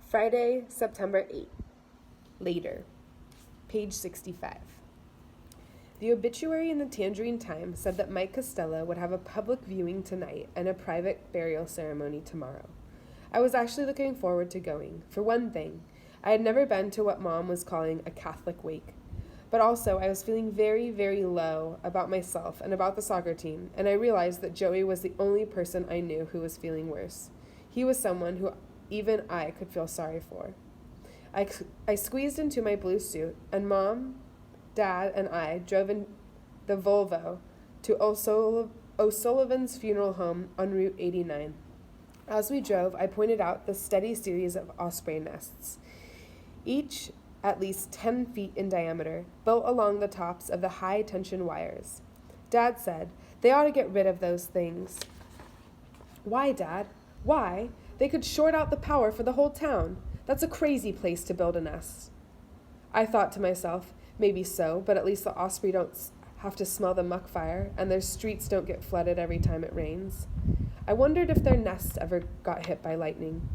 Friday, September 8th. Later. Page 65. The obituary in the Tangerine Times said that Mike Costello would have a public viewing tonight and a private burial ceremony tomorrow. I was actually looking forward to going. For one thing, I had never been to what Mom was calling a Catholic wake. But also, I was feeling very, very low about myself and about the soccer team, and I realized that Joey was the only person I knew who was feeling worse. He was someone who even I could feel sorry for. I squeezed into my blue suit, and Mom, Dad, and I drove in the Volvo to O'Sullivan's funeral home on Route 89. As we drove, I pointed out the steady series of osprey nests, each at least 10 feet in diameter, built along the tops of the high-tension wires. Dad said, "They ought to get rid of those things." "Why, Dad? Why? They could short out the power for the whole town. That's a crazy place to build a nest." I thought to myself, maybe so, but at least the osprey don't have to smell the muck fire, and their streets don't get flooded every time it rains. I wondered if their nests ever got hit by lightning.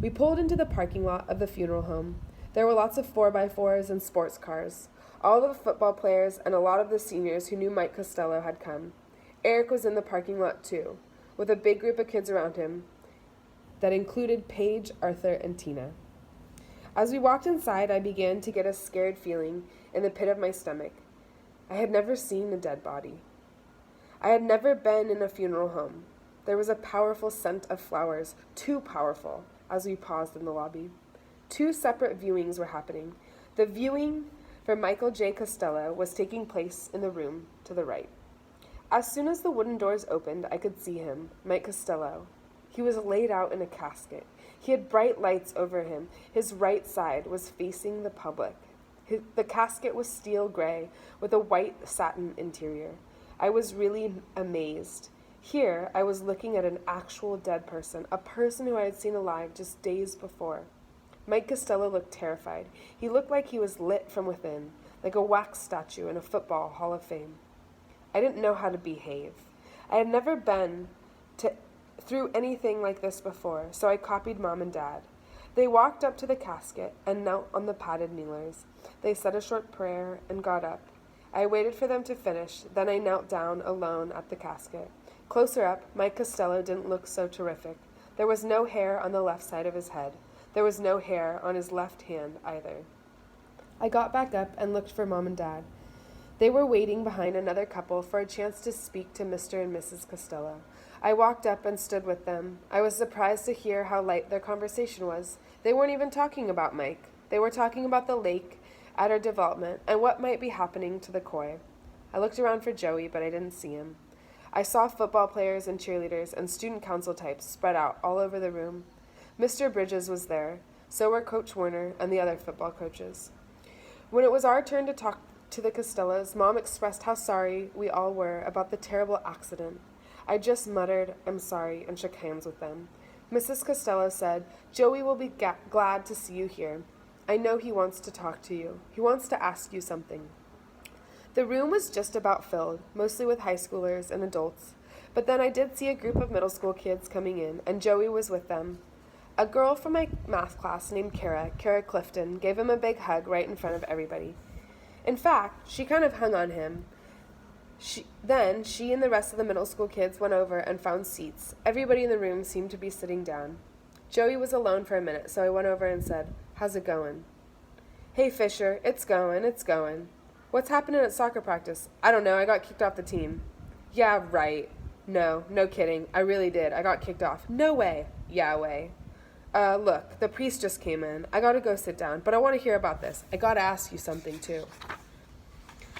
We pulled into the parking lot of the funeral home. There were lots of 4x4s and sports cars. All of the football players and a lot of the seniors who knew Mike Costello had come. Eric was in the parking lot too, with a big group of kids around him that included Paige, Arthur, and Tina. As we walked inside, I began to get a scared feeling in the pit of my stomach. I had never seen a dead body. I had never been in a funeral home. There was a powerful scent of flowers, too powerful, as we paused in the lobby. 2 separate viewings were happening. The viewing for Michael J. Costello was taking place in the room to the right. As soon as the wooden doors opened, I could see him, Mike Costello. He was laid out in a casket. He had bright lights over him. His right side was facing the public. The casket was steel gray with a white satin interior. I was really amazed. Here, I was looking at an actual dead person, a person who I had seen alive just days before. Mike Costello looked terrified. He looked like he was lit from within, like a wax statue in a football Hall of Fame. I didn't know how to behave. I had never been through anything like this before, so I copied Mom and Dad. They walked up to the casket and knelt on the padded kneelers. They said a short prayer and got up. I waited for them to finish, then I knelt down alone at the casket. Closer up, Mike Costello didn't look so terrific. There was no hair on the left side of his head. There was no hair on his left hand either. I got back up and looked for Mom and Dad. They were waiting behind another couple for a chance to speak to Mr. and Mrs. Costello. I walked up and stood with them. I was surprised to hear how light their conversation was. They weren't even talking about Mike. They were talking about the lake at our development and what might be happening to the koi. I looked around for Joey, but I didn't see him. I saw football players and cheerleaders and student council types spread out all over the room. Mr. Bridges was there. So were Coach Warner and the other football coaches. When it was our turn to talk to the Costellos, Mom expressed how sorry we all were about the terrible accident. I just muttered, "I'm sorry," and shook hands with them. Mrs. Costello said, "Joey will be glad to see you here. I know he wants to talk to you. He wants to ask you something." The room was just about filled, mostly with high schoolers and adults. But then I did see a group of middle school kids coming in, and Joey was with them. A girl from my math class named Kara Clifton, gave him a big hug right in front of everybody. In fact, she kind of hung on him. Then she and the rest of the middle school kids went over and found seats. Everybody in the room seemed to be sitting down. Joey was alone for a minute, so I went over and said, "How's it going?" "Hey, Fisher, it's going. What's happening at soccer practice?" "I don't know, I got kicked off the team." "Yeah, right. No kidding, I really did. I got kicked off." "No way." "Yeah, way." Look, the priest just came in. I gotta go sit down, but I want to hear about this. I gotta ask you something, too."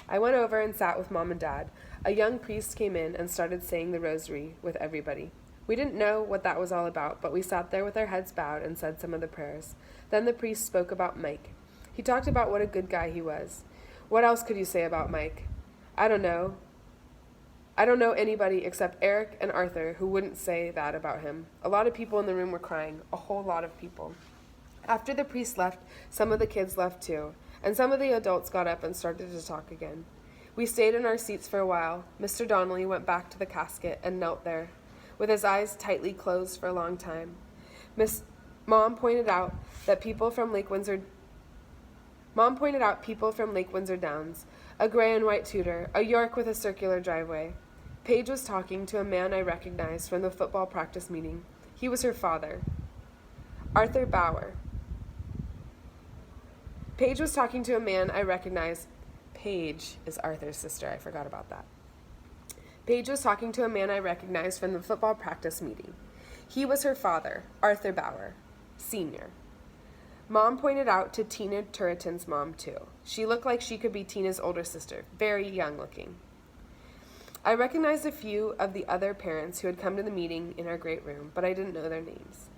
I went over and sat with Mom and Dad. A young priest came in and started saying the rosary with everybody. We didn't know what that was all about, but we sat there with our heads bowed and said some of the prayers. Then the priest spoke about Mike. He talked about what a good guy he was. What else could you say about Mike? I don't know anybody except Eric and Arthur who wouldn't say that about him. A lot of people in the room were crying, a whole lot of people. After the priest left, some of the kids left too, and some of the adults got up and started to talk again. We stayed in our seats for a while. Mr. Donnelly went back to the casket and knelt there, with his eyes tightly closed for a long time. Mom pointed out people from Lake Windsor Downs, a gray and white Tudor, a York with a circular driveway. Paige was talking to a man I recognized from the football practice meeting. He was her father, Arthur Bauer. Paige was talking to a man I recognized. Paige is Arthur's sister. I forgot about that. Paige was talking to a man I recognized from the football practice meeting. He was her father, Arthur Bauer, Sr. Mom pointed out to Tina Turretin's mom, too. She looked like she could be Tina's older sister, very young looking. I recognized a few of the other parents who had come to the meeting in our great room, but I didn't know their names.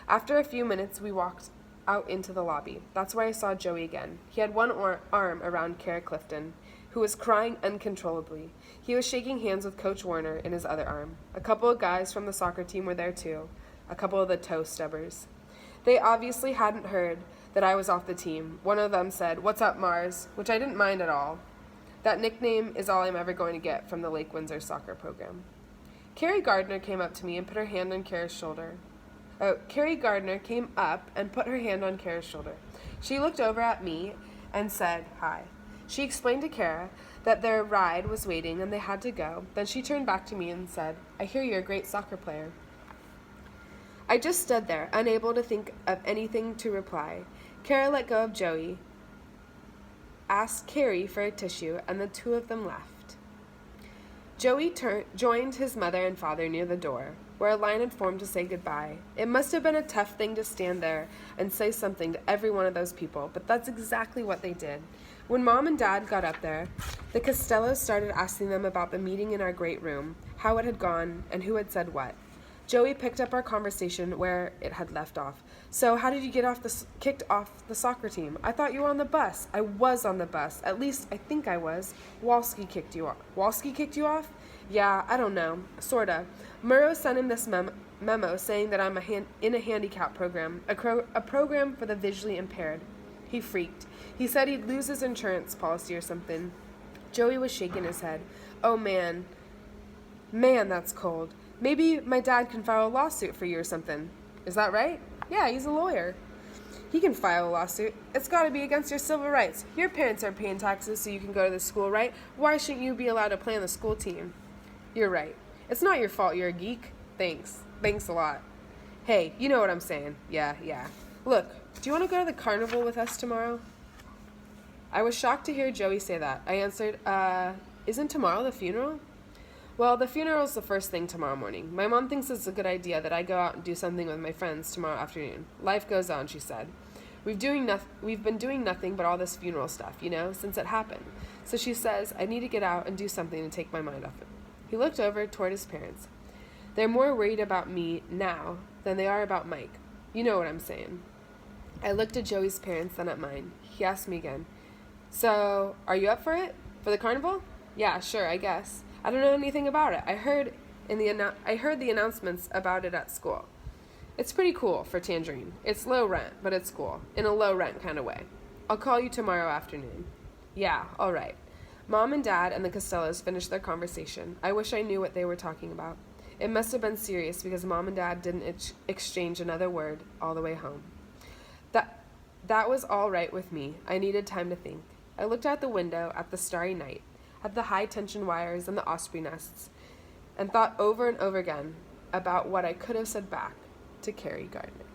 After a few minutes, we walked out into the lobby. That's where I saw Joey again. He had one arm around Kara Clifton, who was crying uncontrollably. He was shaking hands with Coach Warner in his other arm. A couple of guys from the soccer team were there, too. A couple of the toe stubbers. They obviously hadn't heard that I was off the team. One of them said, "What's up, Mars?" which I didn't mind at all. That nickname is all I'm ever going to get from the Lake Windsor soccer program. Carrie Gardner came up to me and put her hand on Kara's shoulder. Carrie Gardner came up and put her hand on Kara's shoulder. She looked over at me and said, "Hi." She explained to Kara that their ride was waiting and they had to go. Then she turned back to me and said, "I hear you're a great soccer player." I just stood there, unable to think of anything to reply. Kara let go of Joey, asked Carrie for a tissue, and the two of them left. Joey joined his mother and father near the door, where a line had formed to say goodbye. It must have been a tough thing to stand there and say something to every one of those people, but that's exactly what they did. When Mom and Dad got up there, the Costellos started asking them about the meeting in our great room, how it had gone, and who had said what. Joey picked up our conversation where it had left off. "So, how did you get kicked off the soccer team? I thought you were on the bus." "I was on the bus. At least, I think I was. Walski kicked you off." "Walski kicked you off?" "Yeah, I don't know. Sorta. Murrow sent him this memo saying that I'm in a handicap program, a program for the visually impaired." He freaked. He said he'd lose his insurance policy or something. Joey was shaking his head. "Oh, man. Man, that's cold. Maybe my dad can file a lawsuit for you or something." "Is that right?" "Yeah, he's a lawyer." "He can file a lawsuit. It's got to be against your civil rights. Your parents are paying taxes so you can go to the school, right? Why shouldn't you be allowed to play on the school team?" "You're right. It's not your fault you're a geek." "Thanks. Thanks a lot." "Hey, you know what I'm saying." Yeah. "Look, do you want to go to the carnival with us tomorrow?" I was shocked to hear Joey say that. I answered, "Isn't tomorrow the funeral?" "Well, the funeral's the first thing tomorrow morning. My mom thinks it's a good idea that I go out and do something with my friends tomorrow afternoon. Life goes on," she said. We've been doing nothing but all this funeral stuff, since it happened. So she says I need to get out and do something to take my mind off it." He looked over toward his parents. "They're more worried about me now than they are about Mike. You know what I'm saying." I looked at Joey's parents, then at mine. He asked me again, "So, are you up for it? For the carnival?" "Yeah, sure, I guess. I don't know anything about it. I heard the announcements about it at school. It's pretty cool for Tangerine. It's low rent, but it's cool, in a low rent kind of way. I'll call you tomorrow afternoon." "Yeah, all right." Mom and Dad and the Costellos finished their conversation. I wish I knew what they were talking about. It must have been serious because Mom and Dad didn't exchange another word all the way home. That was all right with me. I needed time to think. I looked out the window at the starry night, at the high-tension wires and the osprey nests, and thought over and over again about what I could have said back to Carrie Gardner.